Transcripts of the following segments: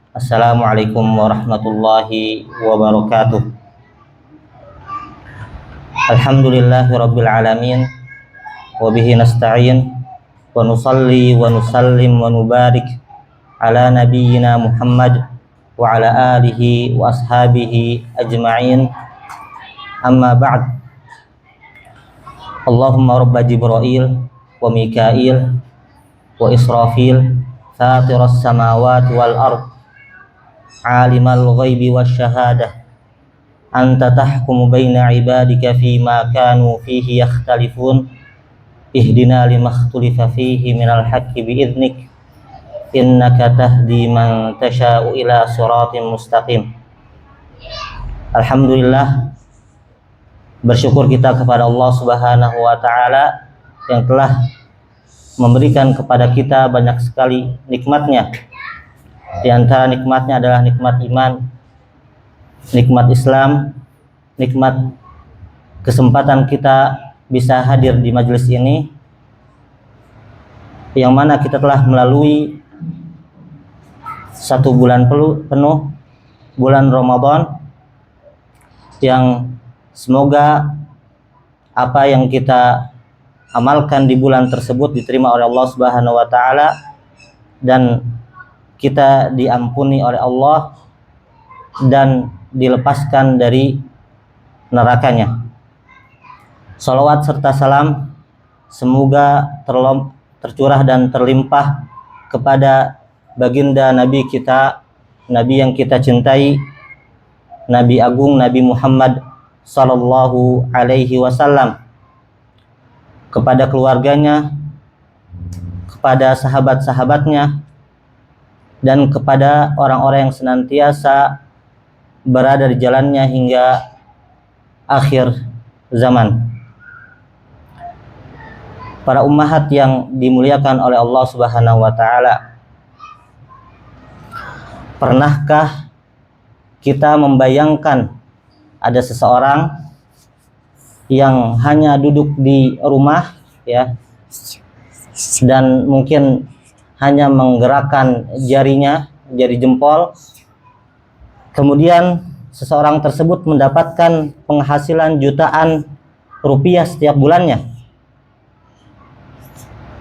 Assalamualaikum warahmatullahi wabarakatuh. Alhamdulillahi rabbil alamin. Wabihi nasta'in. Wa nusalli wa nusallim wa nubarik ala nabiyyina Muhammad wa ala alihi wa ashabihi ajma'in. Amma ba'd. Allahumma rabba Jibril wa Mikail wa Israfil fatiras samawati wal ard alimal ghaibi wasyahadah anta tahkumu baina ibadika fima kanu fihi yakhtalifun ihdina limakhtulifa fihi minal haqqi biidnik innaka tahdi man tasha'u ila siratim mustaqim. Alhamdulillah, bersyukur kita kepada Allah Subhanahu wa taala yang telah memberikan kepada kita banyak sekali nikmatnya. Di antara nikmatnya adalah nikmat iman, nikmat Islam, nikmat kesempatan kita bisa hadir di majelis ini, yang mana kita telah melalui satu bulan penuh, bulan Ramadan, yang semoga apa yang kita amalkan di bulan tersebut diterima oleh Allah Subhanahu wa taala dan kita diampuni oleh Allah dan dilepaskan dari nerakanya. Salawat serta salam semoga tercurah dan terlimpah kepada baginda Nabi kita, Nabi yang kita cintai, Nabi Agung Nabi Muhammad sallallahu alaihi wasallam, kepada keluarganya, kepada sahabat-sahabatnya, dan kepada orang-orang yang senantiasa berada di jalannya hingga akhir zaman. Para ummahat yang dimuliakan oleh Allah Subhanahu wa taala, pernahkah kita membayangkan ada seseorang yang hanya duduk di rumah ya, dan mungkin hanya menggerakkan jarinya, jari jempol, kemudian seseorang tersebut mendapatkan penghasilan jutaan rupiah setiap bulannya?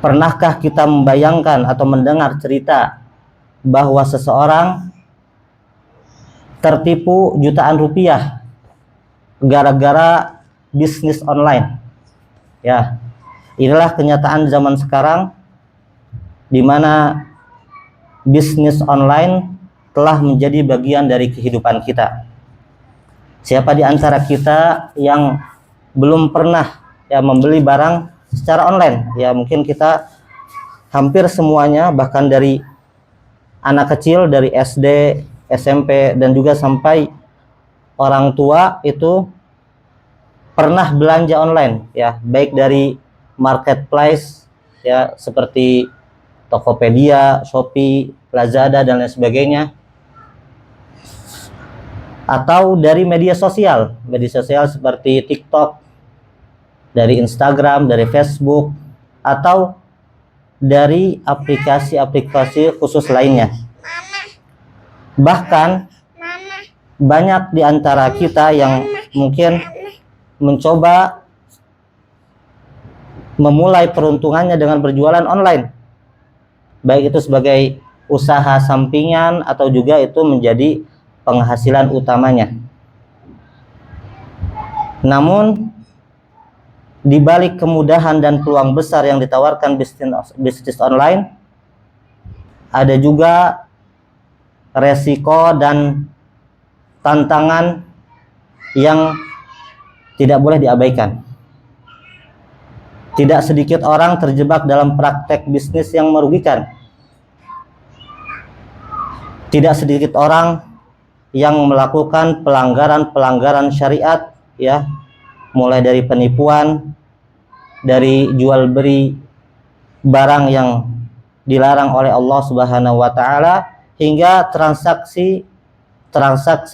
Pernahkah kita membayangkan atau mendengar cerita bahwa seseorang tertipu jutaan rupiah gara-gara bisnis online? Ya, inilah kenyataan zaman sekarang, di mana bisnis online telah menjadi bagian dari kehidupan kita. Siapa di antara kita yang belum pernah ya membeli barang secara online? Ya, mungkin kita hampir semuanya, bahkan dari anak kecil dari SD, SMP, dan juga sampai orang tua itu pernah belanja online ya, baik dari marketplace ya seperti Tokopedia, Shopee, Lazada dan lain sebagainya, atau dari media sosial seperti TikTok, dari Instagram, dari Facebook, atau dari aplikasi-aplikasi khusus lainnya. Bahkan banyak di antara kita yang mungkin mencoba memulai peruntungannya dengan berjualan online, baik itu sebagai usaha sampingan atau juga itu menjadi penghasilan utamanya. Namun di balik kemudahan dan peluang besar yang ditawarkan bisnis online, ada juga resiko dan tantangan yang tidak boleh diabaikan. Tidak sedikit orang terjebak dalam praktek bisnis yang merugikan. Tidak sedikit orang yang melakukan pelanggaran syariat ya, mulai dari penipuan, dari jual beli barang yang dilarang oleh Allah Subhanahu wa taala, hingga transaksi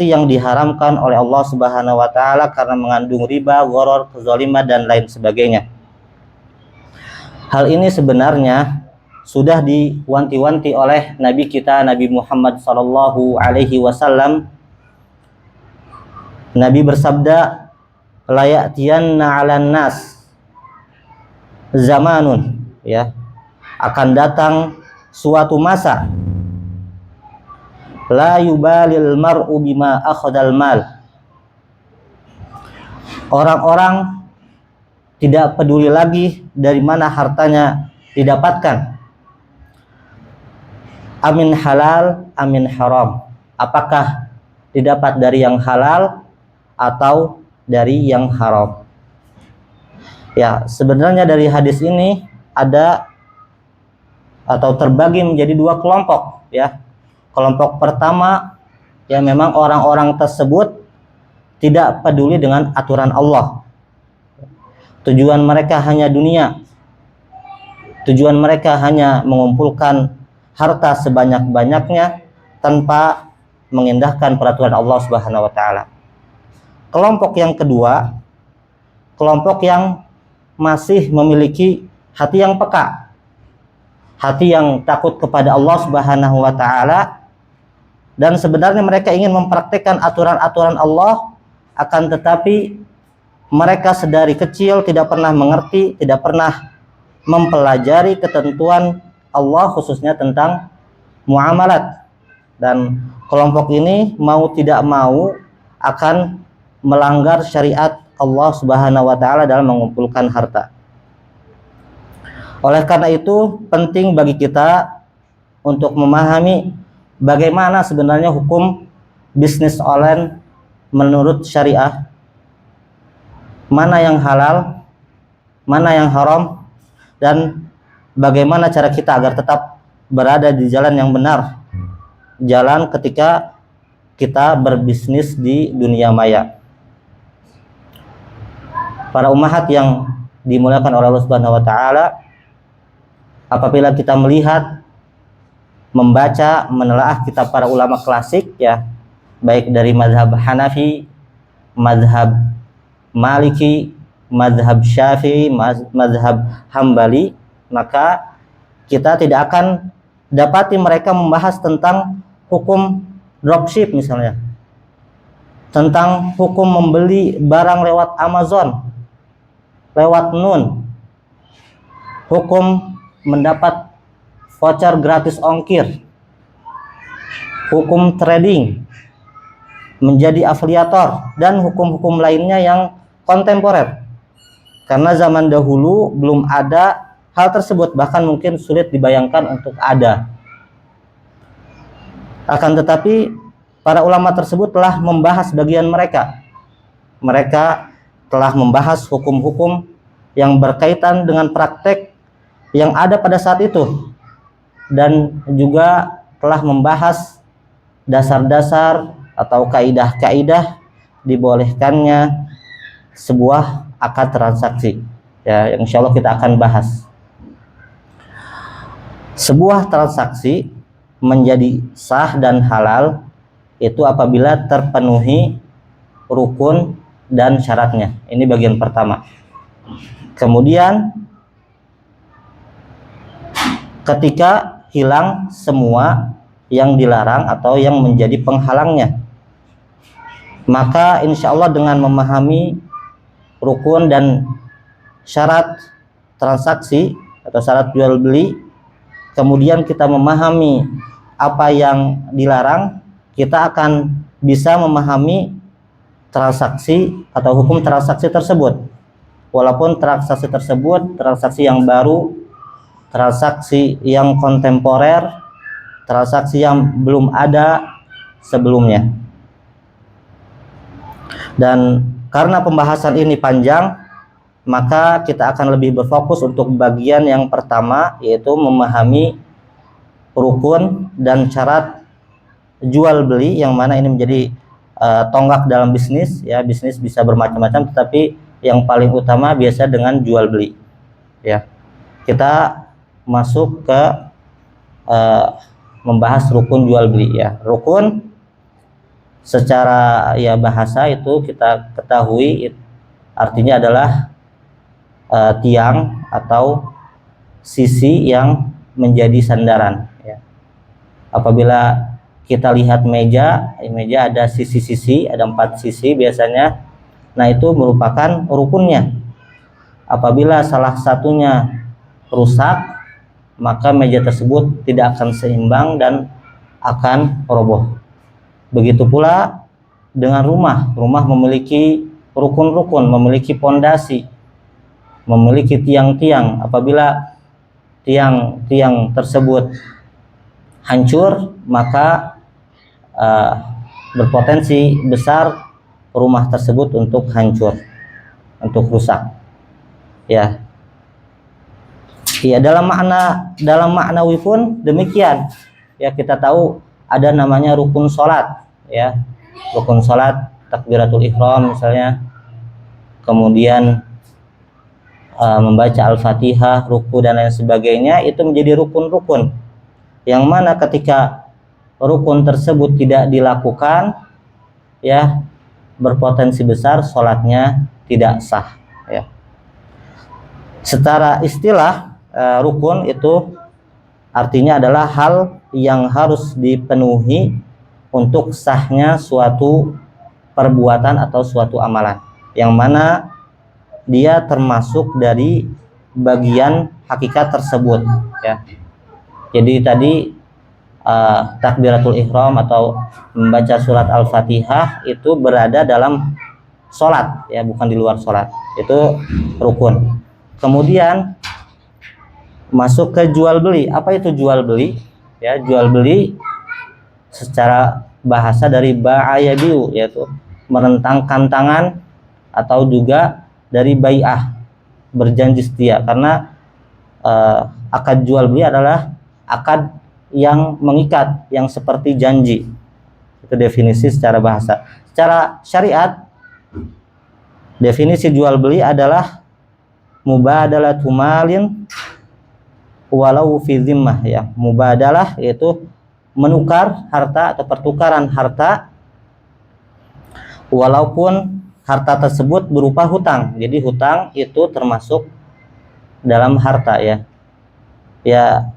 yang diharamkan oleh Allah Subhanahu wa taala karena mengandung riba, gharar, kezaliman dan lain sebagainya. Hal ini sebenarnya sudah diwanti-wanti oleh Nabi kita Nabi Muhammad sallallahu alaihi wasallam. Nabi bersabda, la ya'tiyanna 'alan nas zamanun, ya, akan datang suatu masa, la yubalil mar'u bima akhadal mal. Orang-orang tidak peduli lagi dari mana hartanya didapatkan. Amin halal, amin haram. Apakah didapat dari yang halal atau dari yang haram? Ya, sebenarnya dari hadis ini ada atau terbagi menjadi dua kelompok, ya. Kelompok pertama, ya, memang orang-orang tersebut tidak peduli dengan aturan Allah. Tujuan mereka hanya dunia. Tujuan mereka hanya mengumpulkan harta sebanyak-banyaknya tanpa mengindahkan peraturan Allah Subhanahu wa taala. Kelompok yang kedua, kelompok yang masih memiliki hati yang peka, hati yang takut kepada Allah Subhanahu wa taala, dan sebenarnya mereka ingin mempraktikkan aturan-aturan Allah, akan tetapi mereka sedari kecil tidak pernah mengerti, tidak pernah mempelajari ketentuan Allah khususnya tentang muamalat. Dan kelompok ini mau tidak mau akan melanggar syariat Allah Subhanahu wa taala dalam mengumpulkan harta. Oleh karena itu penting bagi kita untuk memahami bagaimana sebenarnya hukum bisnis online menurut syariah, mana yang halal, mana yang haram, dan bagaimana cara kita agar tetap berada di jalan yang benar, jalan ketika kita berbisnis di dunia maya. Para ummahat yang dimuliakan oleh Allah Subhanahu wa taala, apabila kita melihat, membaca, menelaah kitab para ulama klasik, ya, baik dari mazhab Hanafi, mazhab Maliki, mazhab Syafi'i, mazhab Hambali, maka kita tidak akan dapati mereka membahas tentang hukum dropship misalnya, tentang hukum membeli barang lewat Amazon, lewat Nun, hukum mendapat voucher gratis ongkir, hukum trading, menjadi afiliator, dan hukum-hukum lainnya yang kontemporer. Karena zaman dahulu belum ada hal tersebut, bahkan mungkin sulit dibayangkan untuk ada. Akan tetapi para ulama tersebut telah membahas bagian mereka. Mereka telah membahas hukum-hukum yang berkaitan dengan praktek yang ada pada saat itu, dan juga telah membahas dasar-dasar atau kaidah-kaidah dibolehkannya sebuah akad transaksi, ya, yang insya Allah kita akan bahas. Sebuah transaksi menjadi sah dan halal itu apabila terpenuhi rukun dan syaratnya. Ini bagian pertama. Kemudian ketika hilang semua yang dilarang atau yang menjadi penghalangnya, maka insya Allah dengan memahami rukun dan syarat transaksi atau syarat jual beli, kemudian kita memahami apa yang dilarang, kita akan bisa memahami transaksi atau hukum transaksi tersebut. Walaupun transaksi tersebut transaksi yang baru, transaksi yang kontemporer, transaksi yang belum ada sebelumnya. Dan karena pembahasan ini panjang, maka kita akan lebih berfokus untuk bagian yang pertama, yaitu memahami rukun dan syarat jual beli, yang mana ini menjadi tonggak dalam bisnis, ya. Bisnis bisa bermacam-macam, tetapi yang paling utama biasa dengan jual beli, ya. Kita masuk ke membahas rukun jual beli, ya. Rukun secara ya bahasa itu kita ketahui artinya adalah tiang atau sisi yang menjadi sandaran ya. Apabila kita lihat meja ada sisi-sisi, ada 4 sisi biasanya. Nah, itu merupakan rukunnya. Apabila salah satunya rusak, maka meja tersebut tidak akan seimbang dan akan roboh. Begitu pula dengan rumah. Rumah memiliki rukun-rukun, memiliki pondasi, memiliki tiang-tiang. Apabila tiang-tiang tersebut hancur, maka berpotensi besar rumah tersebut untuk hancur, untuk rusak. Ya. Ya, dalam maknawi pun demikian. Ya, kita tahu ada namanya rukun salat, ya. Rukun salat takbiratul ihram misalnya. Kemudian membaca Al-Fatihah, ruku dan lain sebagainya, itu menjadi rukun-rukun. Yang mana ketika rukun tersebut tidak dilakukan, ya, berpotensi besar sholatnya tidak sah. Ya. Secara istilah rukun itu artinya adalah hal yang harus dipenuhi untuk sahnya suatu perbuatan atau suatu amalan, yang mana dia termasuk dari bagian hakikat tersebut. Ya. Jadi tadi takbiratul ihram atau membaca surat Al-Fatihah itu berada dalam sholat, ya, bukan di luar sholat. Itu rukun. Kemudian masuk ke jual beli. Apa itu jual beli? Ya, jual beli secara bahasa dari ba'ayabiu, yaitu merentangkan tangan, atau juga dari bai'ah, berjanji setia. Karena akad jual beli adalah akad yang mengikat, yang seperti janji. Itu definisi secara bahasa. Secara syariat, definisi jual beli adalah mubadalatu malin walau fi zimmah, ya. Mubadalah yaitu menukar harta atau pertukaran harta walaupun harta tersebut berupa hutang. Jadi hutang itu termasuk dalam harta, ya. Ya,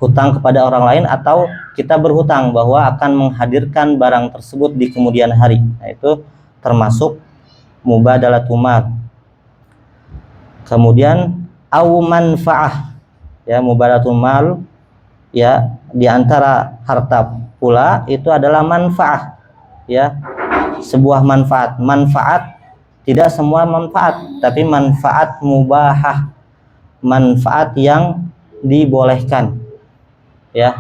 hutang kepada orang lain atau kita berhutang bahwa akan menghadirkan barang tersebut di kemudian hari. Nah, itu termasuk mubadalatul mal. Kemudian au manfaah, ya, mubadalatul mal, ya, di antara harta pula itu adalah manfaah, ya, sebuah manfaat. Manfaat tidak semua manfaat, tapi manfaat mubahah, manfaat yang dibolehkan, ya.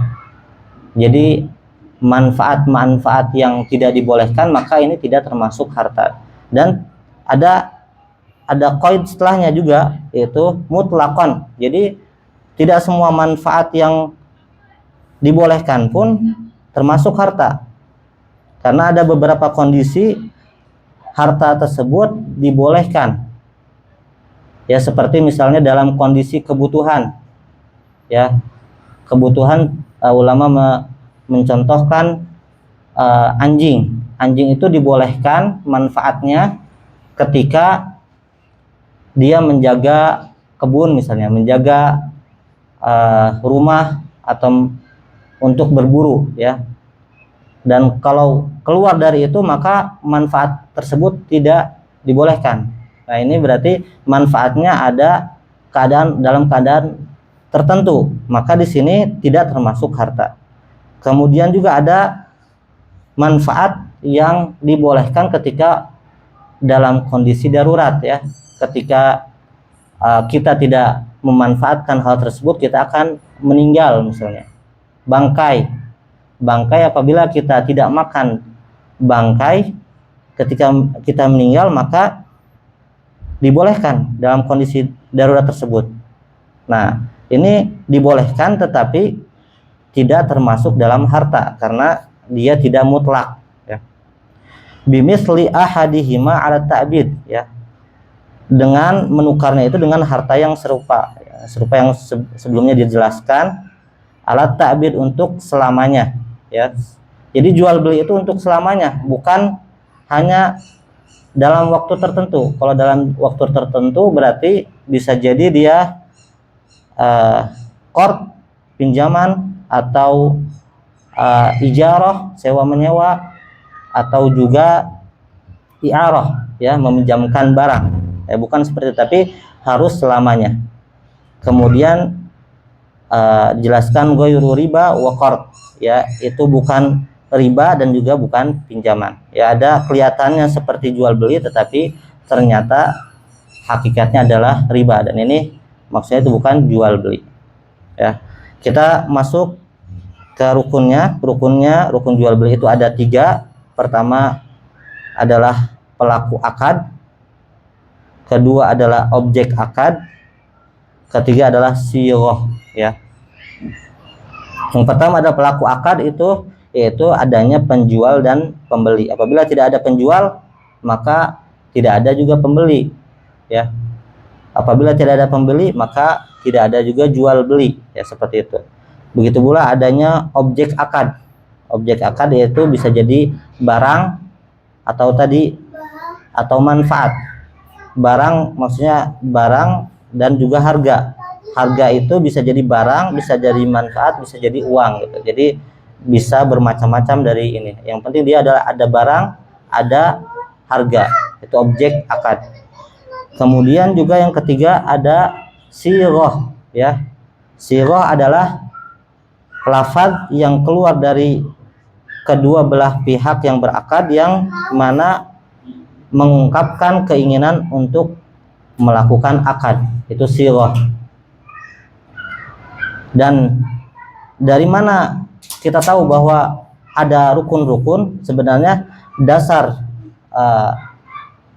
Jadi manfaat-manfaat yang tidak dibolehkan, maka ini tidak termasuk harta. Dan ada qaid setelahnya juga, yaitu mutlaqan. Jadi tidak semua manfaat yang dibolehkan pun termasuk harta, karena ada beberapa kondisi harta tersebut dibolehkan, ya, seperti misalnya dalam kondisi kebutuhan, ya. Kebutuhan, ulama mencontohkan anjing itu dibolehkan manfaatnya ketika dia menjaga kebun, misalnya menjaga rumah atau untuk berburu, ya. Dan kalau keluar dari itu, maka manfaat tersebut tidak dibolehkan. Nah, ini berarti manfaatnya ada dalam keadaan tertentu, maka di sini tidak termasuk harta. Kemudian juga ada manfaat yang dibolehkan ketika dalam kondisi darurat, ya. Ketika kita tidak memanfaatkan hal tersebut, kita akan meninggal, misalnya bangkai apabila kita tidak makan bangkai ketika kita meninggal, maka dibolehkan dalam kondisi darurat tersebut. Nah, ini dibolehkan tetapi tidak termasuk dalam harta karena dia tidak mutlak, ya. Bimisli ahadihima ala ta'bid, ya. Dengan menukarnya itu dengan harta yang serupa, ya. Serupa yang sebelumnya dijelaskan, alat ta'bid untuk selamanya, ya. Jadi jual beli itu untuk selamanya, bukan hanya dalam waktu tertentu. Kalau dalam waktu tertentu berarti bisa jadi dia qard, pinjaman, atau ijarah, sewa menyewa, atau juga i'arah, ya, meminjamkan barang. Bukan seperti itu, tapi harus selamanya. Kemudian jelaskan ghairu riba wa qard, ya, itu bukan riba dan juga bukan pinjaman. Ya, ada kelihatannya seperti jual beli tetapi ternyata hakikatnya adalah riba, dan ini maksudnya itu bukan jual beli. Ya, kita masuk ke rukunnya. Rukun jual beli itu ada 3. Pertama adalah pelaku akad, kedua adalah objek akad, ketiga adalah sighah, ya. Yang pertama ada pelaku akad, itu yaitu adanya penjual dan pembeli. Apabila tidak ada penjual, maka tidak ada juga pembeli, ya. Apabila tidak ada pembeli, maka tidak ada juga jual beli, ya, seperti itu. Begitu pula adanya objek akad. Objek akad yaitu bisa jadi barang atau manfaat. Barang maksudnya barang dan juga harga. Harga itu bisa jadi barang, bisa jadi manfaat, bisa jadi uang, gitu. Jadi bisa bermacam-macam dari ini. Yang penting dia adalah ada barang, ada harga. Itu objek akad. Kemudian juga yang ketiga ada sighah, ya. Sighah adalah lafaz yang keluar dari kedua belah pihak yang berakad, yang mana mengungkapkan keinginan untuk melakukan akad. Itu sighah. Dan dari mana kita tahu bahwa ada rukun-rukun? Sebenarnya dasar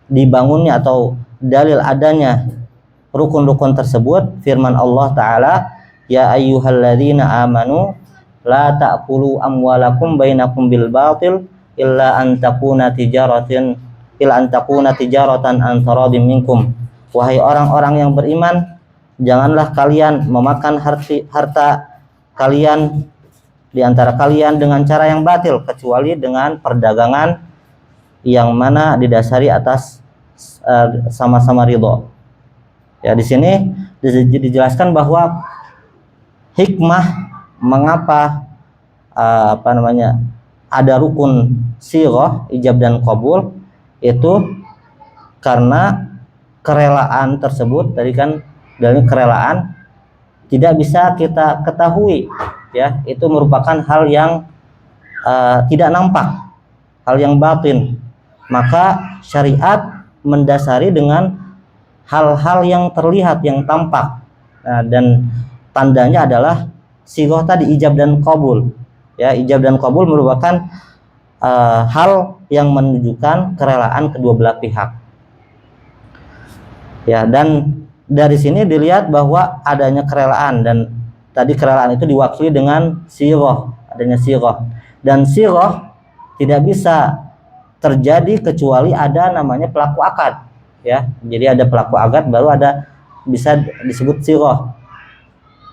dibangunnya atau dalil adanya rukun-rukun tersebut firman Allah Ta'ala, ya ayyuhalladzina amanu la ta'kulu amwalakum bainakum bil batil illa an takuna tijaratan an taradin minkum. Wahai orang-orang yang beriman, janganlah kalian memakan harta kalian di antara kalian dengan cara yang batil, kecuali dengan perdagangan yang mana didasari atas sama-sama ridho. Ya, di sini dijelaskan bahwa hikmah mengapa ada rukun sighah, ijab dan qabul, itu karena kerelaan tersebut. Tadi kan dari kerelaan tidak bisa kita ketahui, ya, itu merupakan hal yang tidak nampak, hal yang batin. Maka syariat mendasari dengan hal-hal yang terlihat, yang tampak. Dan tandanya adalah sighah tadi, ijab dan qabul. Ya, ijab dan qabul merupakan hal yang menunjukkan kerelaan kedua belah pihak. Ya, dan dari sini dilihat bahwa adanya kerelaan, dan tadi kerelaan itu diwakili dengan sighah, adanya sighah. Dan sighah tidak bisa terjadi kecuali ada namanya pelaku akad, ya. Jadi ada pelaku akad baru ada bisa disebut sighah.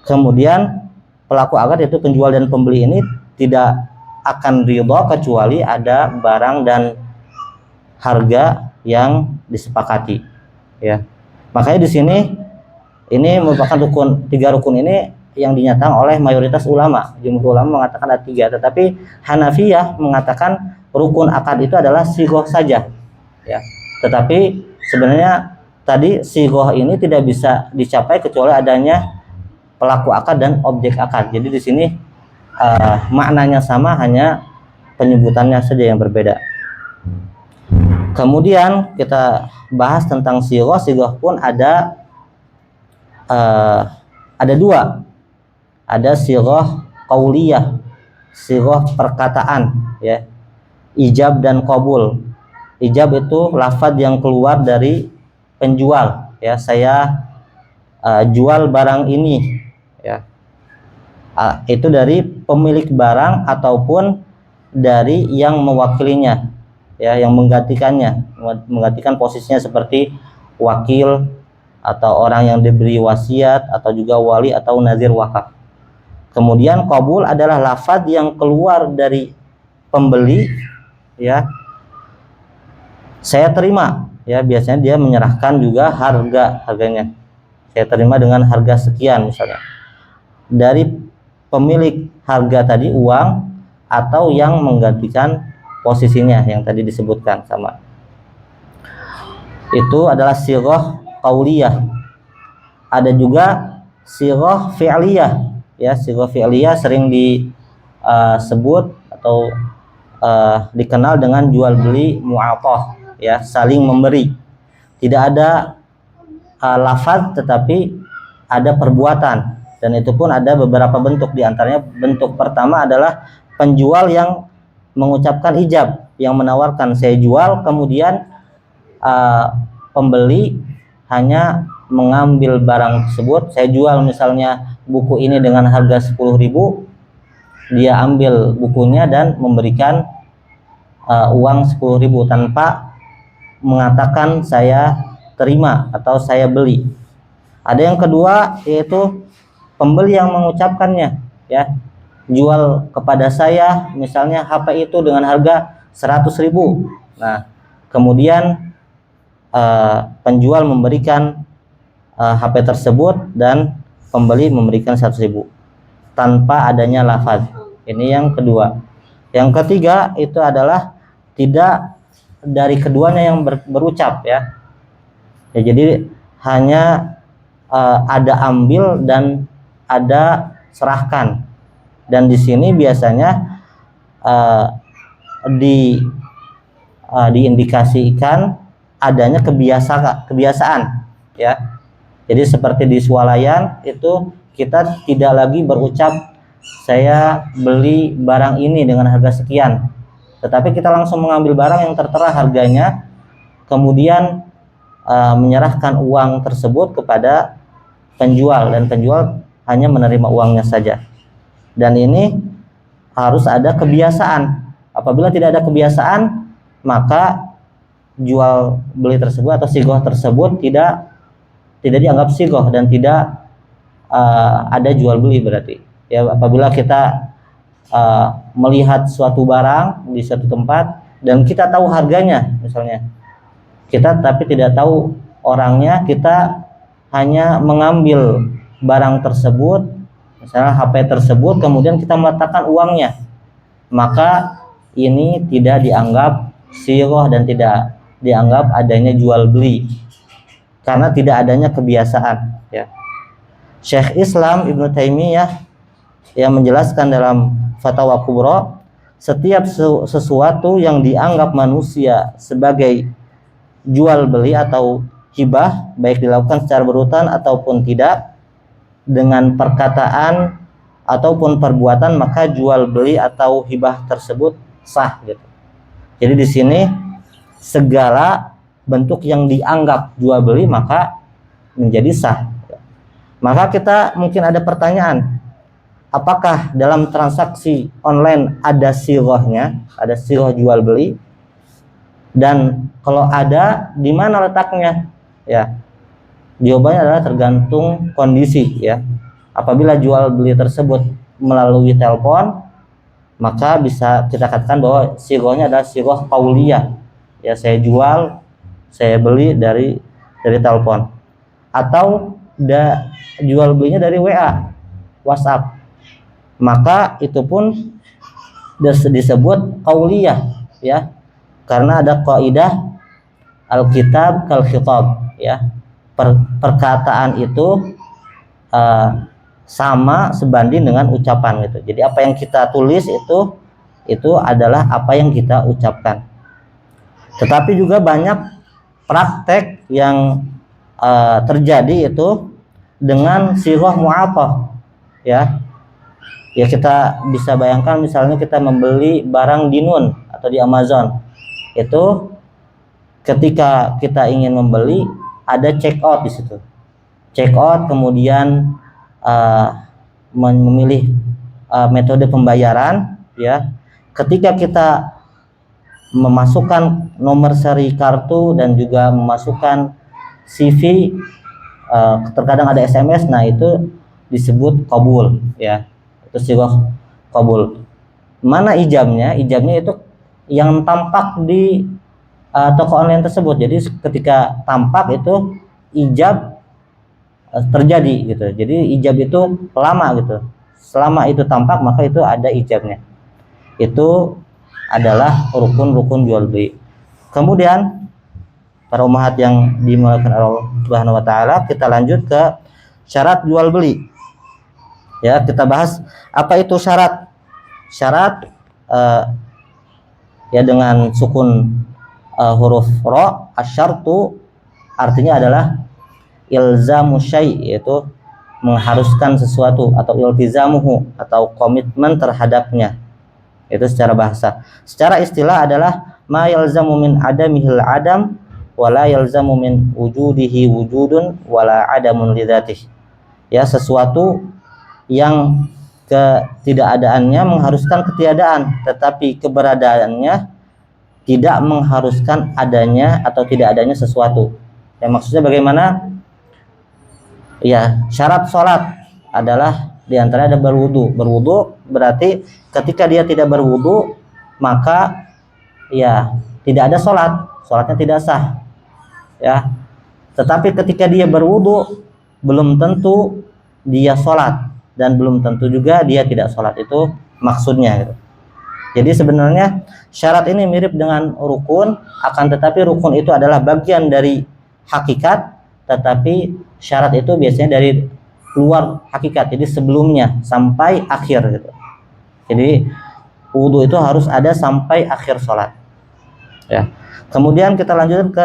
Kemudian pelaku akad yaitu penjual dan pembeli ini tidak akan ridha kecuali ada barang dan harga yang disepakati, ya. Makanya di sini ini merupakan rukun, 3 rukun ini yang dinyatakan oleh mayoritas ulama. Jumhur ulama mengatakan ada 3, tetapi Hanafiyah mengatakan rukun akad itu adalah sighah saja, ya. Tetapi sebenarnya tadi sighah ini tidak bisa dicapai kecuali adanya pelaku akad dan objek akad. Jadi di sini maknanya sama, hanya penyebutannya saja yang berbeda. Kemudian kita bahas tentang sighah. Sighah pun ada 2. Ada sighah qauliyah, sighah perkataan, ya. Ijab dan qabul. Ijab itu lafaz yang keluar dari penjual, ya, saya jual barang ini, ya. Itu dari pemilik barang ataupun dari yang mewakilinya, ya, yang menggantikan posisinya seperti wakil atau orang yang diberi wasiat atau juga wali atau nazir wakaf. Kemudian qabul adalah lafaz yang keluar dari pembeli, ya, saya terima, ya, biasanya dia menyerahkan juga harganya, saya terima dengan harga sekian misalnya. dari pemilik harga tadi, uang, atau yang menggantikan posisinya yang tadi disebutkan sama. Itu adalah sighah qauliyah. Ada juga sighah fi'liyah, ya. Sighah fi'liyah sering disebut atau dikenal dengan jual beli mu'athah, ya, saling memberi. Tidak ada lafaz tetapi ada perbuatan, dan itu pun ada beberapa bentuk. Di antaranya bentuk pertama adalah penjual yang mengucapkan ijab, yang menawarkan saya jual, kemudian pembeli hanya mengambil barang tersebut. Saya jual misalnya buku ini dengan harga 10.000, dia ambil bukunya dan memberikan uang 10.000 tanpa mengatakan saya terima atau saya beli. Ada yang kedua, yaitu pembeli yang mengucapkannya, ya. Jual kepada saya misalnya HP itu dengan harga 100.000. Nah, kemudian penjual memberikan HP tersebut dan pembeli memberikan 100.000 tanpa adanya lafaz. Ini yang kedua. Yang ketiga itu adalah tidak dari keduanya yang berucap, ya. Jadi hanya ada ambil dan ada serahkan. Dan di sini biasanya diindikasikan adanya kebiasaan, ya. Jadi seperti di swalayan itu kita tidak lagi berucap saya beli barang ini dengan harga sekian, tetapi kita langsung mengambil barang yang tertera harganya, kemudian menyerahkan uang tersebut kepada penjual, dan penjual hanya menerima uangnya saja. Dan ini harus ada kebiasaan. Apabila tidak ada kebiasaan, maka jual beli tersebut atau sighah tersebut tidak dianggap sighah dan tidak ada jual beli berarti. Ya, apabila kita melihat suatu barang di suatu tempat dan kita tahu harganya misalnya, kita tapi tidak tahu orangnya, kita hanya mengambil barang tersebut, misalnya HP tersebut, kemudian kita meletakkan uangnya, maka ini tidak dianggap sighah dan tidak dianggap adanya jual beli karena tidak adanya kebiasaan, ya. Syekh Islam Ibnu Taimiyah yang menjelaskan dalam Fatwa Kubra, setiap sesuatu yang dianggap manusia sebagai jual beli atau hibah, baik dilakukan secara berurutan ataupun tidak, dengan perkataan ataupun perbuatan, maka jual beli atau hibah tersebut sah, gitu. Jadi di sini segala bentuk yang dianggap jual beli maka menjadi sah. Maka kita mungkin ada pertanyaan, apakah dalam transaksi online ada sighahnya, ada sighah jual beli? Dan kalau ada, di mana letaknya? Ya, jawabannya adalah tergantung kondisi, ya. Apabila jual beli tersebut melalui telepon, maka bisa kita katakan bahwa sighahnya adalah sighah qauliyah, ya, saya jual, saya beli dari telepon. Atau jual belinya dari WA, WhatsApp, maka itu pun disebut qauliyah, ya, karena ada kaidah al-kitab kal khitab, ya. Perkataan itu sama sebanding dengan ucapan, gitu. Jadi apa yang kita tulis itu adalah apa yang kita ucapkan. Tetapi juga banyak praktek yang terjadi itu dengan sighah mu'athah, ya. Ya, kita bisa bayangkan misalnya kita membeli barang di Nun atau di Amazon. Itu ketika kita ingin membeli ada check out di situ. Check out, kemudian memilih metode pembayaran, ya. Ketika kita memasukkan nomor seri kartu dan juga memasukkan CV, terkadang ada SMS, nah itu disebut qabul, ya. Itu sighah qabul. Mana ijabnya? Ijabnya itu yang tampak di toko online tersebut. Jadi ketika tampak itu ijab terjadi gitu. Jadi ijab itu lama gitu. Selama itu tampak maka itu ada ijabnya. Itu adalah rukun-rukun jual beli. Kemudian para ummahat yang dimuliakan Allah Subhanahu wa taala, kita lanjut ke syarat jual beli. Ya, kita bahas apa itu syarat. Syarat ya dengan sukun huruf ra, asyartu artinya adalah ilzamu syai', yaitu mengharuskan sesuatu, atau iltizamuhu atau komitmen terhadapnya. Itu secara bahasa. Secara istilah adalah ma yalzamu min adamihil adam wala yalzamu min wujudihi wujudun wala adamun lidzatih. Ya, sesuatu yang ketidakadaannya mengharuskan ketiadaan, tetapi keberadaannya tidak mengharuskan adanya atau tidak adanya sesuatu. Ya, maksudnya bagaimana? Ya, syarat sholat adalah diantaranya ada berwudu. Berwudu berarti ketika dia tidak berwudu maka ya tidak ada sholat, sholatnya tidak sah. Ya, tetapi ketika dia berwudu belum tentu dia sholat dan belum tentu juga dia tidak sholat, itu maksudnya gitu. Jadi sebenarnya syarat ini mirip dengan rukun, akan tetapi rukun itu adalah bagian dari hakikat, tetapi syarat itu biasanya dari luar hakikat, jadi sebelumnya sampai akhir gitu. Jadi wudu itu harus ada sampai akhir sholat. Ya. Kemudian kita lanjutkan ke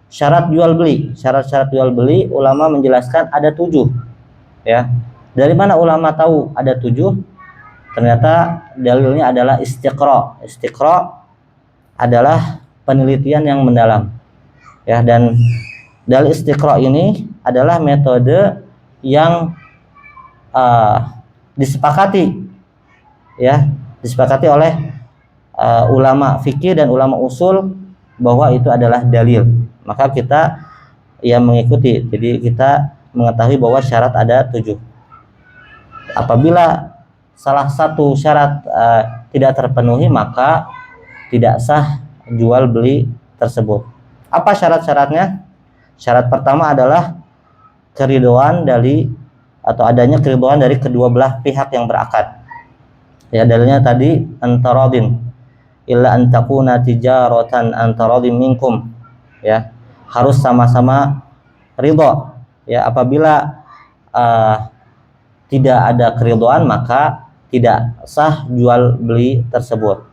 syarat jual beli. Syarat-syarat jual beli ulama menjelaskan ada 7. Ya. Dari mana ulama tahu ada 7? Ternyata dalilnya adalah istiqra. Istiqra adalah penelitian yang mendalam. Ya, dan dalil istiqra ini adalah metode yang disepakati, ya, disepakati oleh ulama fikih dan ulama usul bahwa itu adalah dalil. Maka kita ya mengikuti. Jadi kita mengetahui bahwa syarat ada 7. Apabila salah satu syarat tidak terpenuhi maka tidak sah jual beli tersebut. Apa syarat-syaratnya? Syarat pertama adalah keridhaan dari atau adanya keridhaan dari kedua belah pihak yang berakad. Ya, dalilnya tadi antaradin illa an takuna tijaratan antaradin minkum. Ya, harus sama-sama ridha. Ya, apabila tidak ada keridhaan maka tidak sah jual beli tersebut.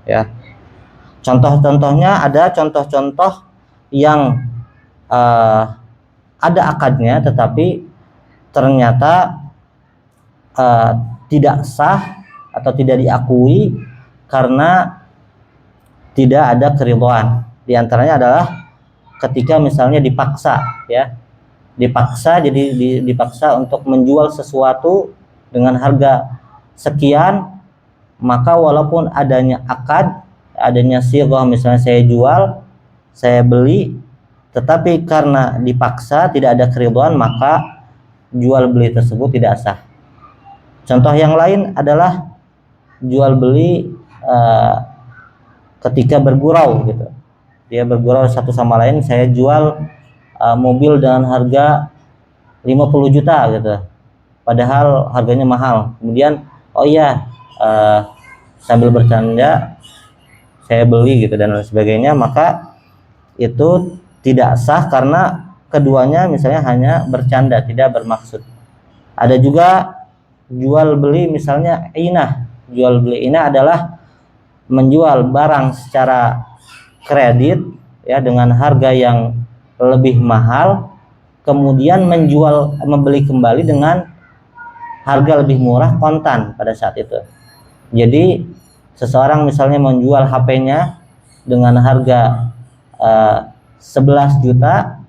Ya. Contoh-contohnya ada contoh-contoh yang ada akadnya tetapi ternyata tidak sah atau tidak diakui karena tidak ada keridhaan. Di antaranya adalah ketika misalnya dipaksa, ya. Dipaksa, jadi dipaksa untuk menjual sesuatu dengan harga sekian, maka walaupun adanya akad, adanya sighah, misalnya saya jual, saya beli, tetapi karena dipaksa tidak ada keridhaan maka jual beli tersebut tidak sah. Contoh yang lain adalah jual beli ketika bergurau gitu. Dia bergurau satu sama lain, saya jual mobil dengan harga 50 juta gitu. Padahal harganya mahal. Kemudian oh iya, sambil bercanda saya beli gitu dan lain sebagainya, maka itu tidak sah karena keduanya misalnya hanya bercanda, tidak bermaksud. Ada juga jual beli misalnya inah. Jual beli inah adalah menjual barang secara kredit, ya, dengan harga yang lebih mahal, kemudian membeli kembali dengan harga lebih murah kontan pada saat itu. Jadi seseorang misalnya menjual HP-nya dengan harga 11 juta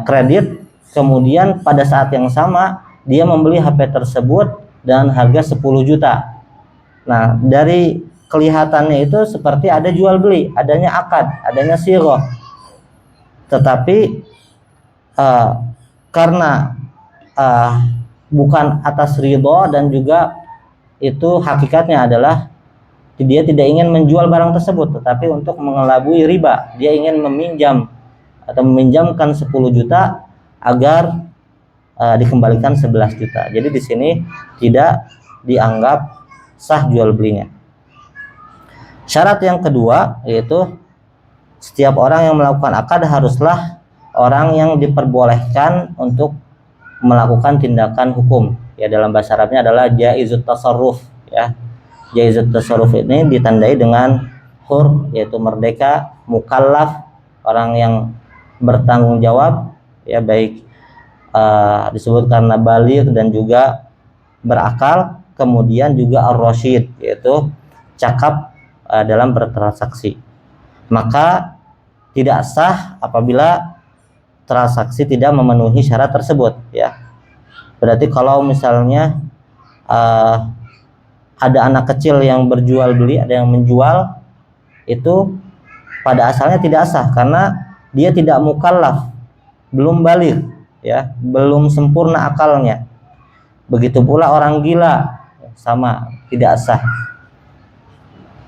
kredit, kemudian pada saat yang sama dia membeli HP tersebut dengan harga 10 juta. Nah, dari kelihatannya itu seperti ada jual beli, adanya akad, adanya sighah. Tetapi karena bukan atas ridho dan juga itu hakikatnya adalah dia tidak ingin menjual barang tersebut, tetapi untuk mengelabui riba. Dia ingin meminjam atau meminjamkan 10 juta agar dikembalikan 11 juta. Jadi di sini tidak dianggap sah jual belinya. Syarat yang kedua yaitu setiap orang yang melakukan akad haruslah orang yang diperbolehkan untuk melakukan tindakan hukum. Ya, dalam bahasa Arabnya adalah jaizut tasarruf, ya. Jaizut tasarruf ini ditandai dengan hur, yaitu merdeka, mukallaf, orang yang bertanggung jawab, ya, baik disebut karena baligh dan juga berakal, kemudian juga ar-rasyid, yaitu cakap dalam bertransaksi. Maka tidak sah apabila transaksi tidak memenuhi syarat tersebut, ya. Berarti kalau misalnya ada anak kecil yang berjual beli, ada yang menjual, itu pada asalnya tidak sah karena dia tidak mukallaf, belum baligh, ya, belum sempurna akalnya. Begitu pula orang gila, sama, tidak sah.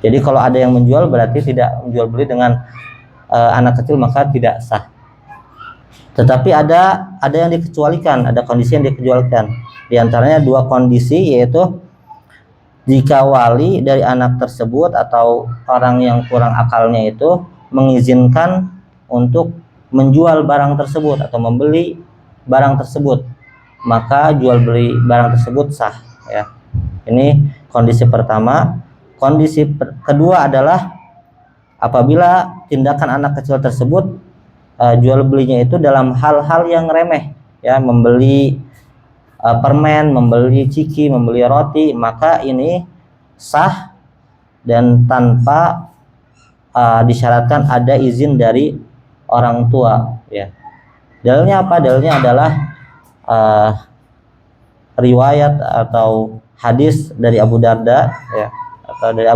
Jadi kalau ada yang menjual berarti tidak menjual beli dengan anak kecil, maka tidak sah. Tetapi ada yang dikecualikan, ada kondisi yang dikecualikan. Di antaranya 2 kondisi, yaitu jika wali dari anak tersebut atau orang yang kurang akalnya itu mengizinkan untuk menjual barang tersebut atau membeli barang tersebut, maka jual beli barang tersebut sah, ya. Ini kondisi pertama. Kondisi kedua adalah apabila tindakan anak kecil tersebut jual belinya itu dalam hal-hal yang remeh, ya, membeli permen, membeli ciki, membeli roti, maka ini sah dan tanpa disyaratkan ada izin dari orang tua, ya. Dalilnya apa? Dalilnya adalah riwayat atau hadis dari Abu Darda, ya, atau dari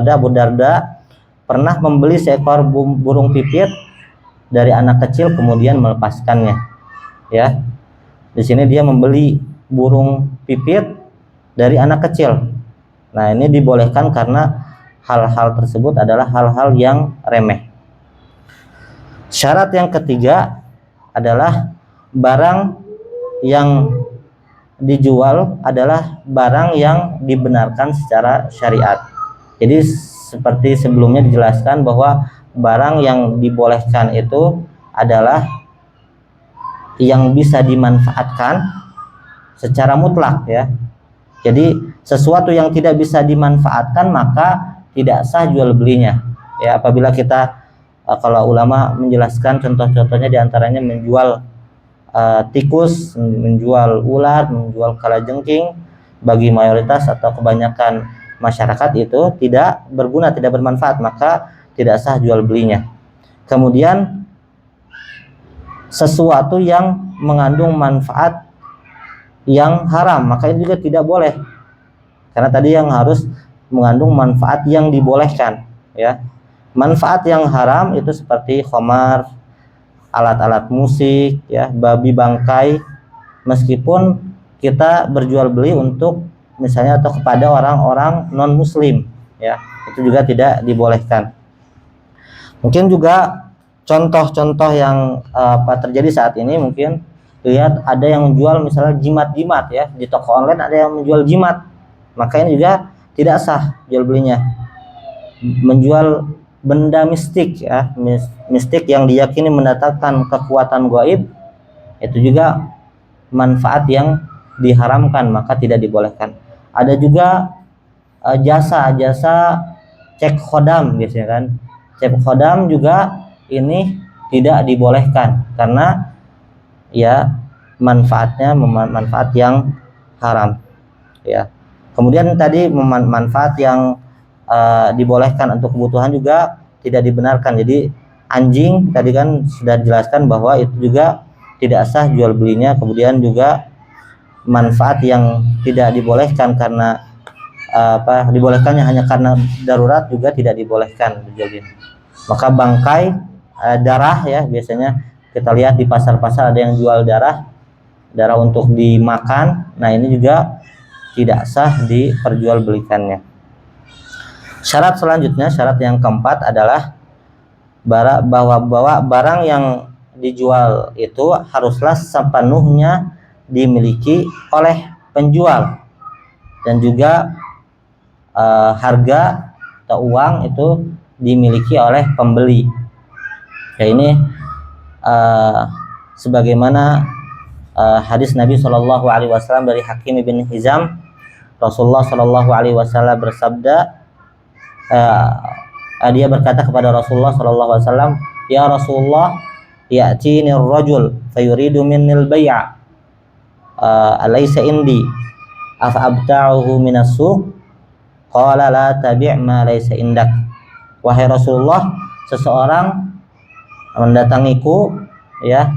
Abu Darda pernah membeli seekor burung pipit dari anak kecil kemudian melepaskannya, ya. Di sini dia membeli burung pipit dari anak kecil. Nah, ini dibolehkan karena hal-hal tersebut adalah hal-hal yang remeh. Syarat yang ketiga adalah barang yang dijual adalah barang yang dibenarkan secara syariat. Jadi seperti sebelumnya dijelaskan bahwa barang yang dibolehkan itu adalah yang bisa dimanfaatkan secara mutlak, ya. Jadi sesuatu yang tidak bisa dimanfaatkan maka tidak sah jual belinya, ya. Apabila kita kalau ulama menjelaskan contoh-contohnya diantaranya menjual tikus, menjual ular, menjual kalajengking, bagi mayoritas atau kebanyakan masyarakat itu tidak berguna, tidak bermanfaat, maka tidak sah jual belinya. Kemudian sesuatu yang mengandung manfaat yang haram, maka itu juga tidak boleh, karena tadi yang harus mengandung manfaat yang dibolehkan, ya. Manfaat yang haram itu seperti khamar, alat-alat musik, ya, babi bangkai, meskipun kita berjual beli untuk misalnya atau kepada orang-orang non muslim, ya, itu juga tidak dibolehkan. Mungkin juga contoh-contoh yang terjadi saat ini, mungkin lihat ada yang menjual misalnya jimat-jimat, ya, di toko online ada yang menjual jimat, maka ini juga tidak sah jual belinya. Menjual benda mistik, ya, mistik yang diyakini mendatangkan kekuatan gaib, itu juga manfaat yang diharamkan, maka tidak dibolehkan. Ada juga jasa cek khodam, biasanya kan, cek khodam juga ini tidak dibolehkan karena, ya, manfaatnya manfaat yang haram, ya. Kemudian tadi manfaat yang dibolehkan untuk kebutuhan juga tidak dibenarkan. Jadi anjing tadi kan sudah dijelaskan bahwa itu juga tidak sah jual belinya. Kemudian juga manfaat yang tidak dibolehkan karena dibolehkannya hanya karena darurat juga tidak dibolehkan jual beli. Maka bangkai, darah, ya, biasanya kita lihat di pasar-pasar ada yang jual darah untuk dimakan. Nah, ini juga tidak sah diperjualbelikannya. Syarat selanjutnya, syarat yang keempat adalah bahwa barang yang dijual itu haruslah sepenuhnya dimiliki oleh penjual, dan juga harga atau uang itu dimiliki oleh pembeli. Ya, ini sebagaimana hadis Nabi Shallallahu Alaihi Wasallam dari Hakim bin Hizam, Rasulullah Shallallahu Alaihi Wasallam bersabda, dia berkata kepada Rasulullah Shallallahu Alaihi Wasallam, ya Rasulullah, ya'tini ar-rajul fayuridu minnil bay'a, alaysa indi afa abta'uhu minas suq, qala la tabi' ma laysa indak. Wahai Rasulullah, seseorang mendatangiku, ya,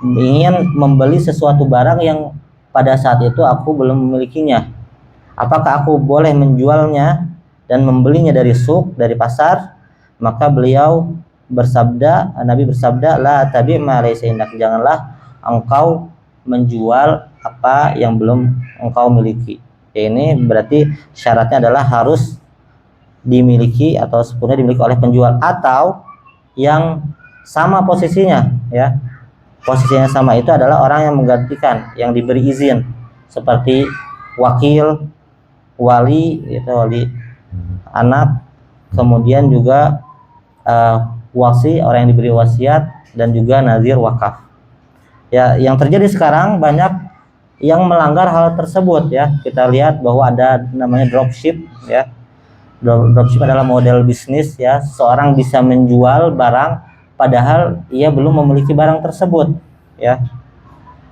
ingin membeli sesuatu barang yang pada saat itu aku belum memilikinya. Apakah aku boleh menjualnya dan membelinya dari suk, dari pasar? Maka beliau bersabda, Nabi bersabda, la tabi' ma laysa indak, janganlah engkau menjual apa yang belum engkau miliki. Ya, ini berarti syaratnya adalah harus dimiliki atau sepenuhnya dimiliki oleh penjual, atau yang sama posisinya, ya. Posisinya sama itu adalah orang yang menggantikan, yang diberi izin, seperti wakil, wali, itu wali anak, kemudian juga wasi, orang yang diberi wasiat, dan juga nazir wakaf. Ya, yang terjadi sekarang banyak yang melanggar hal tersebut, ya. Kita lihat bahwa ada namanya dropship, ya. Dropship adalah model bisnis, ya. Seorang bisa menjual barang padahal ia belum memiliki barang tersebut, ya.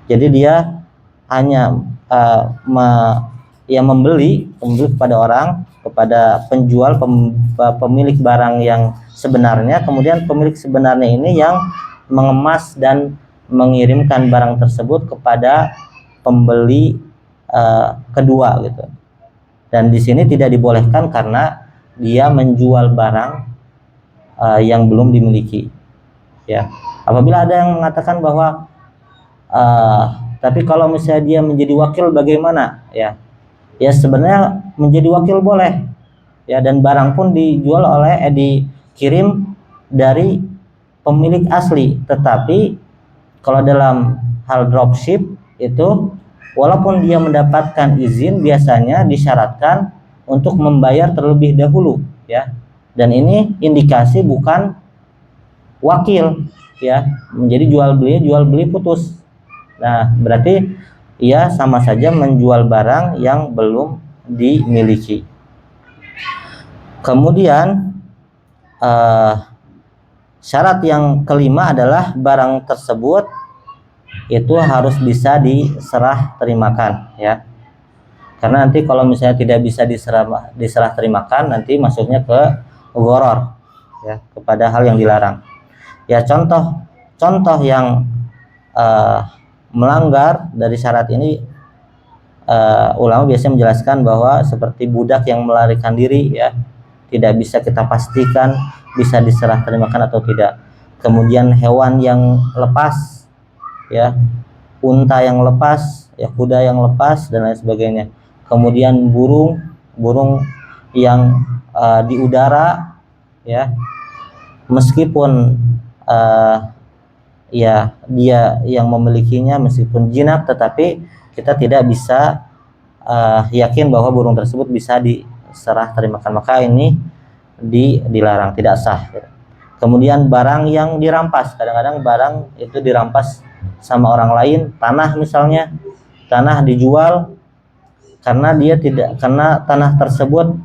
Jadi dia hanya membeli kepada orang, kepada penjual, pemilik barang yang sebenarnya, kemudian pemilik sebenarnya ini yang mengemas dan mengirimkan barang tersebut kepada pembeli kedua, gitu. Dan di sini tidak dibolehkan karena dia menjual barang yang belum dimiliki, ya. Apabila ada yang mengatakan bahwa tapi kalau misalnya dia menjadi wakil bagaimana, ya? Ya, sebenarnya menjadi wakil boleh, ya, dan barang pun dijual dikirim dari pemilik asli. Tetapi kalau dalam hal dropship itu, walaupun dia mendapatkan izin, biasanya disyaratkan untuk membayar terlebih dahulu, ya. Dan ini indikasi bukan wakil, ya. Menjadi jual beli putus. Nah, berarti ia sama saja menjual barang yang belum dimiliki. Kemudian syarat yang kelima adalah barang tersebut itu harus bisa diserah terimakan, ya. Karena nanti kalau misalnya tidak bisa diserah terimakan, nanti masuknya ke gharar, ya, kepada hal yang dilarang. Ya, contoh yang melanggar dari syarat ini, ulama biasanya menjelaskan bahwa seperti budak yang melarikan diri, ya, tidak bisa kita pastikan bisa diserah terimakan atau tidak. Kemudian hewan yang lepas, ya, unta yang lepas, ya, kuda yang lepas, dan lain sebagainya. Kemudian burung yang di udara, ya, meskipun ya dia yang memilikinya meskipun jinak, tetapi kita tidak bisa yakin bahwa burung tersebut bisa diserah terimakan, maka ini dilarang, tidak sah. Kemudian barang yang dirampas, kadang-kadang barang itu dirampas sama orang lain, tanah misalnya, tanah dijual karena tanah tersebut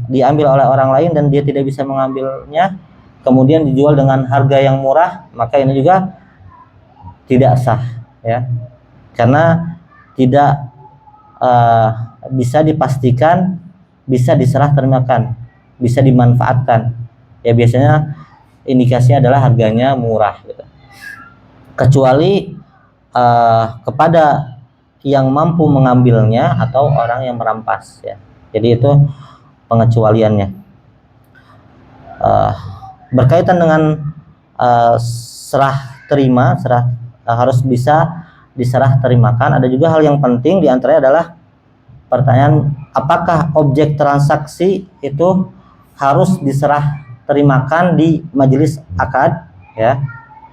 diambil oleh orang lain dan dia tidak bisa mengambilnya, kemudian dijual dengan harga yang murah, maka ini juga tidak sah, ya, karena tidak bisa dipastikan bisa diserah terimakan, bisa dimanfaatkan, ya. Biasanya indikasinya adalah harganya murah, gitu. Kecuali kepada yang mampu mengambilnya atau orang yang merampas, ya. Jadi itu pengecualiannya. Berkaitan dengan serah terima, harus bisa diserah terimakan. Ada juga hal yang penting, diantaranya adalah pertanyaan, apakah objek transaksi itu harus diserah terimakan di majelis akad, ya.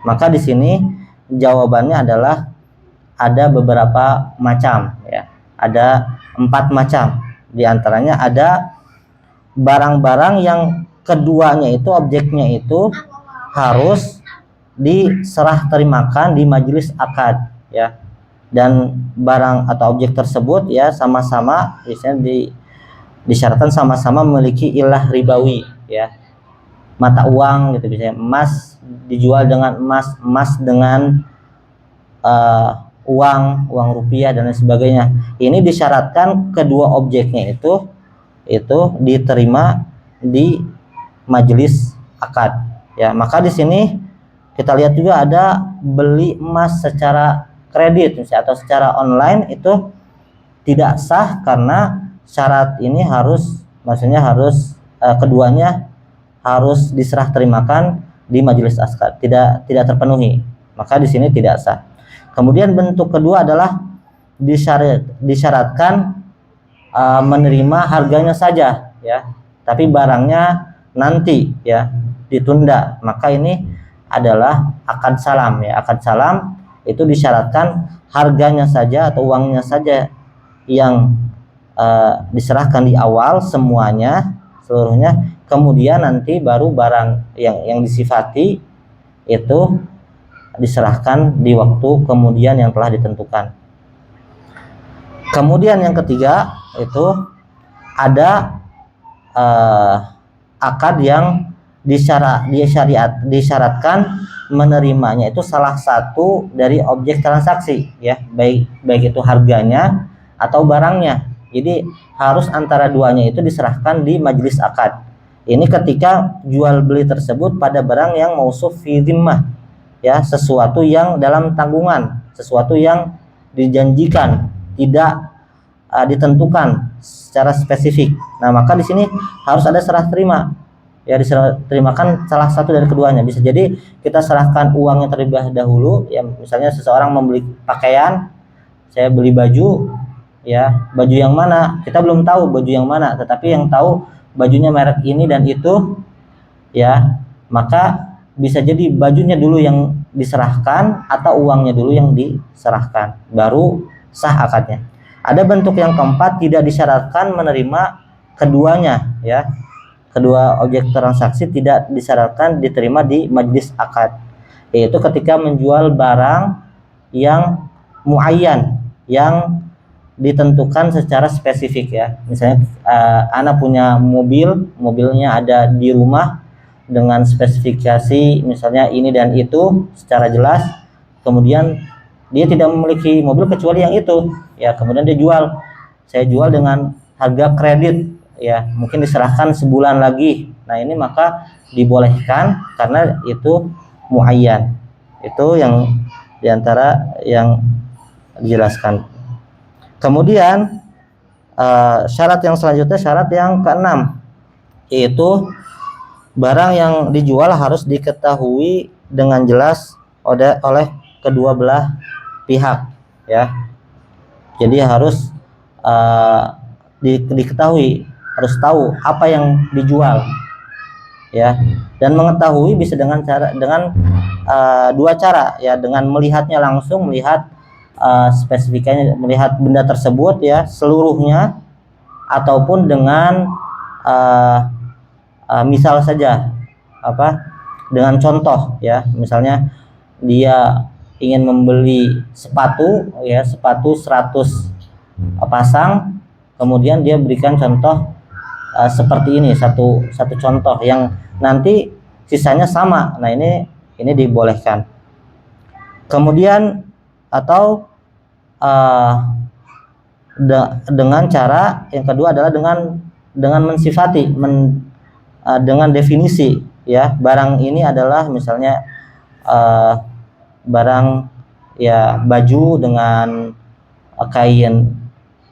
Maka di sini jawabannya adalah ada beberapa macam ya. Ada 4 macam. Di antaranya ada barang-barang yang keduanya itu objeknya itu harus diserah terimakan di majelis akad ya. Dan barang atau objek tersebut ya sama-sama biasanya disyaratkan sama-sama memiliki ilah ribawi ya, mata uang gitu, misalnya emas dijual dengan emas, emas dengan uang rupiah dan lain sebagainya. Ini disyaratkan kedua objeknya itu diterima di majelis akad ya. Maka di sini kita lihat juga ada beli emas secara kredit misalnya, atau secara online itu tidak sah karena syarat ini harus, maksudnya harus keduanya harus diserah terimakan di majelis akad, tidak terpenuhi, maka di sini tidak sah. Kemudian bentuk kedua adalah disyaratkan menerima harganya saja ya, tapi barangnya nanti ya ditunda, maka ini adalah akad salam ya. Akad salam itu disyaratkan harganya saja atau uangnya saja yang diserahkan di awal semuanya seluruhnya, kemudian nanti baru barang yang disifati itu diserahkan di waktu kemudian yang telah ditentukan. Kemudian yang ketiga itu ada akad yang disyaratkan menerimanya itu salah satu dari objek transaksi ya, baik itu harganya atau barangnya. Jadi harus antara duanya itu diserahkan di majelis akad. Ini ketika jual beli tersebut pada barang yang mausuf fi dhimmah ya, sesuatu yang dalam tanggungan, sesuatu yang dijanjikan, tidak ditentukan secara spesifik. Nah, maka di sini harus ada serah terima. Ya, diserah terimakan salah satu dari keduanya. Bisa jadi kita serahkan uangnya terlebih dahulu ya, misalnya seseorang membeli pakaian, saya beli baju ya, baju yang mana kita belum tahu baju yang mana, tetapi yang tahu bajunya merek ini dan itu ya, maka bisa jadi bajunya dulu yang diserahkan atau uangnya dulu yang diserahkan, baru sah akadnya. Ada bentuk yang keempat, tidak disyaratkan menerima keduanya ya. Kedua objek transaksi tidak disyaratkan diterima di majelis akad, yaitu ketika menjual barang yang muayyan, yang ditentukan secara spesifik ya. Misalnya anak punya mobilnya ada di rumah dengan spesifikasi misalnya ini dan itu secara jelas, kemudian dia tidak memiliki mobil kecuali yang itu ya, kemudian dia jual, saya jual dengan harga kredit ya, mungkin diserahkan sebulan lagi. Nah, ini maka dibolehkan karena itu muayyan. Itu yang diantara yang dijelaskan. Kemudian syarat yang selanjutnya, syarat yang keenam, yaitu barang yang dijual harus diketahui dengan jelas oleh kedua belah pihak ya. Jadi harus diketahui, harus tahu apa yang dijual ya. Dan mengetahui bisa dengan dua cara ya, dengan melihatnya langsung, melihat spesifikasinya, melihat benda tersebut ya seluruhnya, ataupun dengan misal saja dengan contoh ya, misalnya dia ingin membeli sepatu ya, sepatu 100 pasang, kemudian dia berikan contoh seperti ini, satu contoh yang nanti sisanya sama. Nah, ini dibolehkan. Kemudian atau dengan cara yang kedua adalah dengan mensifati, dengan definisi ya, barang ini adalah misalnya barang ya, baju dengan kain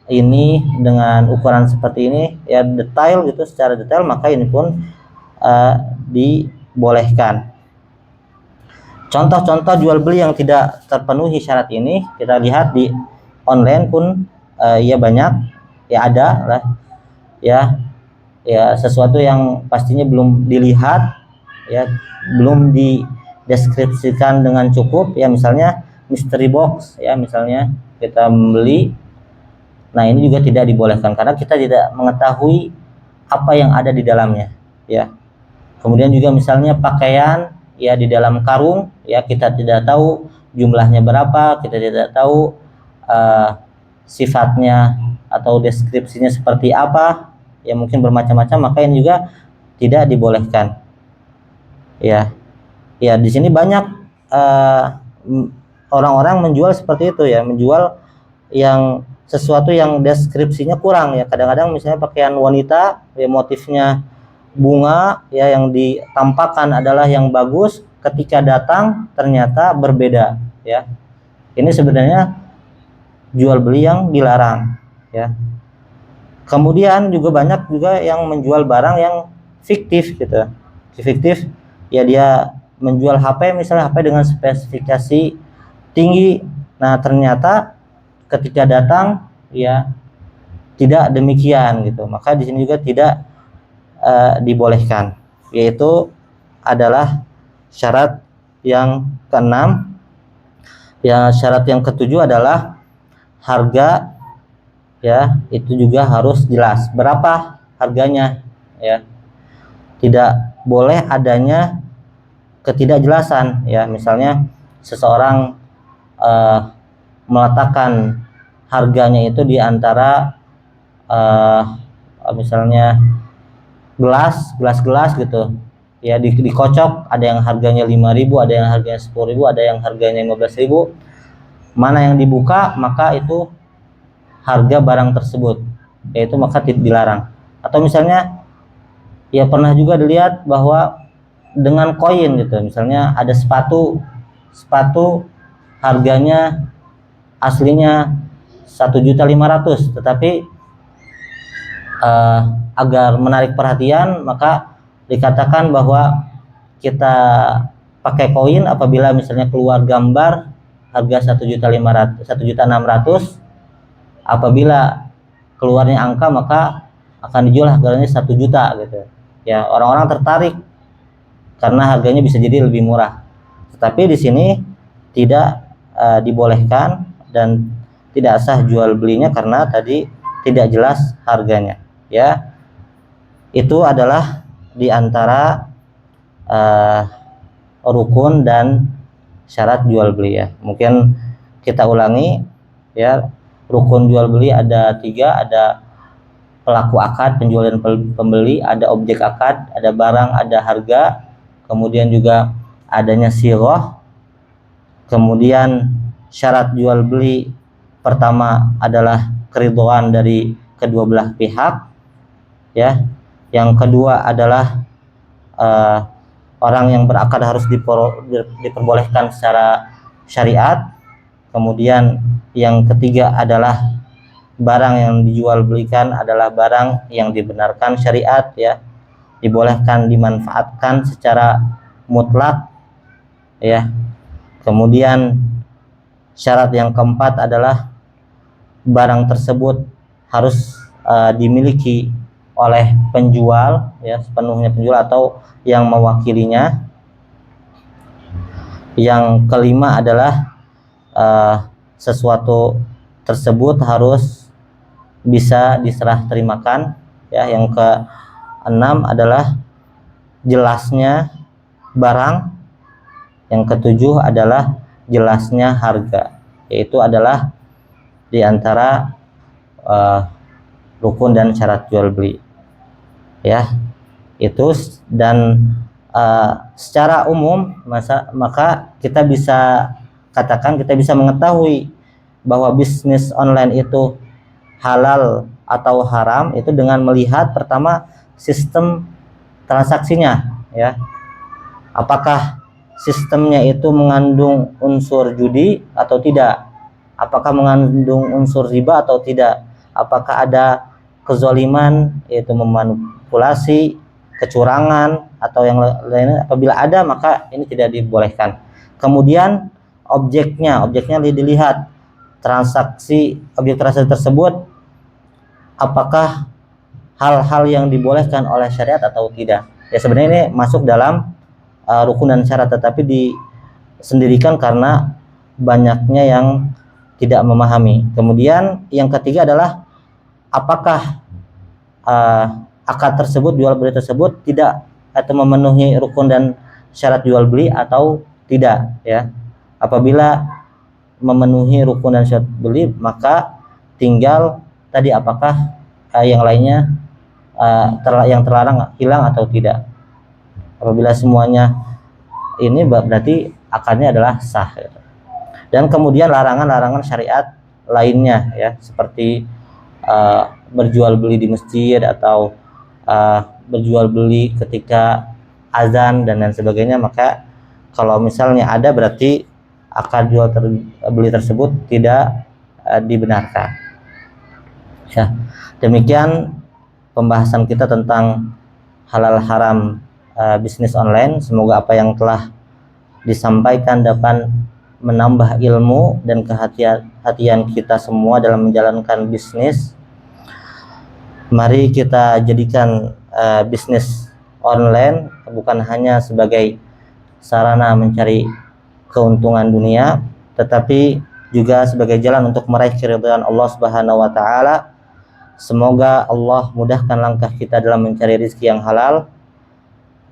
ini dengan ukuran seperti ini ya, detail gitu, secara detail, maka ini pun dibolehkan. Contoh-contoh jual beli yang tidak terpenuhi syarat ini kita lihat di online pun ya banyak ya, ada lah ya sesuatu yang pastinya belum dilihat ya, belum deskripsikan dengan cukup, ya misalnya mystery box, ya misalnya kita membeli. Nah, ini juga tidak dibolehkan karena kita tidak mengetahui apa yang ada di dalamnya, ya. Kemudian juga misalnya pakaian, ya di dalam karung, ya kita tidak tahu jumlahnya berapa, kita tidak tahu sifatnya atau deskripsinya seperti apa, ya mungkin bermacam-macam, maka ini juga tidak dibolehkan. Ya, ya di sini banyak orang-orang menjual seperti itu, ya, menjual yang sesuatu yang deskripsinya kurang, ya. Kadang-kadang misalnya pakaian wanita, ya motifnya bunga, ya yang ditampakkan adalah yang bagus, ketika datang ternyata berbeda, ya. Ini sebenarnya jual beli yang dilarang, ya. Kemudian juga banyak juga yang menjual barang yang fiktif gitu. Fiktif, ya dia menjual HP, misalnya HP dengan spesifikasi tinggi. Nah, ternyata ketika datang, ya tidak demikian gitu. Maka di sini juga tidak dibolehkan. Yaitu adalah syarat yang keenam. Ya, syarat yang ketujuh adalah harga, ya itu juga harus jelas berapa harganya, ya. Tidak boleh adanya ketidakjelasan, ya. Misalnya seseorang meletakkan harganya itu di antara misalnya gelas gitu, ya dikocok, ada yang harganya 5.000, ada yang harganya 10.000, ada yang harganya 15.000. Mana yang dibuka maka itu harga barang tersebut, yaitu maka dilarang. Atau misalnya, ya pernah juga dilihat bahwa dengan koin gitu, misalnya ada sepatu harganya aslinya 1.500.000, tetapi agar menarik perhatian maka dikatakan bahwa kita pakai koin apabila misalnya keluar gambar harga 1.600.000, apabila keluarnya angka maka akan dijual harganya 1 juta gitu, ya. Orang-orang tertarik karena harganya bisa jadi lebih murah. Tetapi di sini tidak dibolehkan dan tidak sah jual belinya karena tadi tidak jelas harganya, ya. Itu adalah diantara rukun dan syarat jual beli, ya. Mungkin kita ulangi, ya. Rukun jual beli ada 3, ada pelaku akad, penjual dan pembeli, ada objek akad, ada barang, ada harga, kemudian juga adanya sighah. Kemudian syarat jual beli pertama adalah keridhaan dari kedua belah pihak, ya. Yang kedua adalah orang yang berakad harus diperbolehkan secara syariat. Kemudian yang ketiga adalah barang yang dijual belikan adalah barang yang dibenarkan syariat, ya, dibolehkan dimanfaatkan secara mutlak, ya. Kemudian syarat yang keempat adalah barang tersebut harus dimiliki oleh penjual, ya, sepenuhnya penjual atau yang mewakilinya. Yang kelima adalah sesuatu tersebut harus bisa diserah terimakan, ya. Yang keenam adalah jelasnya barang. Yang ketujuh adalah jelasnya harga, yaitu adalah diantara rukun dan syarat jual beli, ya. Itu dan secara umum maka kita bisa katakan, kita bisa mengetahui bahwa bisnis online itu halal atau haram itu dengan melihat pertama sistem transaksinya, ya. Apakah sistemnya itu mengandung unsur judi atau tidak? Apakah mengandung unsur riba atau tidak? Apakah ada kezaliman, yaitu memanipulasi, kecurangan atau yang lainnya? Apabila ada maka ini tidak dibolehkan. Kemudian objeknya dilihat, objek transaksi tersebut apakah hal-hal yang dibolehkan oleh syariat atau tidak. Ya, sebenarnya ini masuk dalam rukun dan syarat, tetapi disendirikan karena banyaknya yang tidak memahami. Kemudian yang ketiga adalah apakah akad tersebut, jual beli tersebut tidak atau memenuhi rukun dan syarat jual beli atau tidak, ya. Apabila memenuhi rukun dan syarat beli, maka tinggal tadi apakah yang lainnya yang terlarang hilang atau tidak. Apabila semuanya ini berarti akadnya adalah sah. Dan kemudian larangan-larangan syariat lainnya, ya, seperti berjual beli di masjid atau berjual beli ketika azan dan lain sebagainya, maka kalau misalnya ada berarti akad jual beli tersebut tidak dibenarkan. Ya, demikian pembahasan kita tentang halal haram bisnis online. Semoga apa yang telah disampaikan dapat menambah ilmu dan kehati-hatian kita semua dalam menjalankan bisnis. Mari kita jadikan bisnis online bukan hanya sebagai sarana mencari keuntungan dunia, tetapi juga sebagai jalan untuk meraih keridhaan Allah Subhanahu wa taala. Semoga Allah mudahkan langkah kita dalam mencari rezeki yang halal,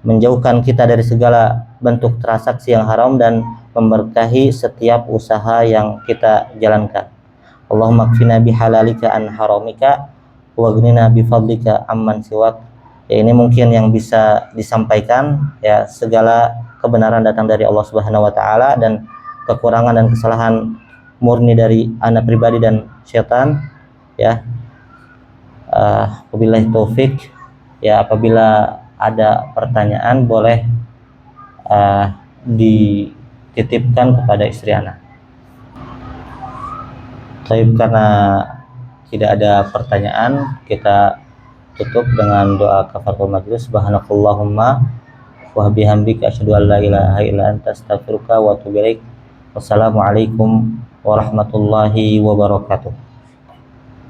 menjauhkan kita dari segala bentuk transaksi yang haram, dan memberkahi setiap usaha yang kita jalankan. Allahumma kfina bihalalika an haramika waghnina bifadlika amman siwak. Ya, ini mungkin yang bisa disampaikan, ya. Segala kebenaran datang dari Allah Subhanahu wa taala, dan kekurangan dan kesalahan murni dari anak pribadi dan syaitan, ya. Wabillahi taufik. Ya, apabila ada pertanyaan boleh dititipkan kepada istri anak. Tapi karena tidak ada pertanyaan, kita tutup dengan doa kafaratul majlis. Subhanakallahumma wa bihamdika asyhadu an la ilaha illa anta astaghfiruka wa atubu ilaik. Wassalamualaikum warahmatullahi wabarakatuh.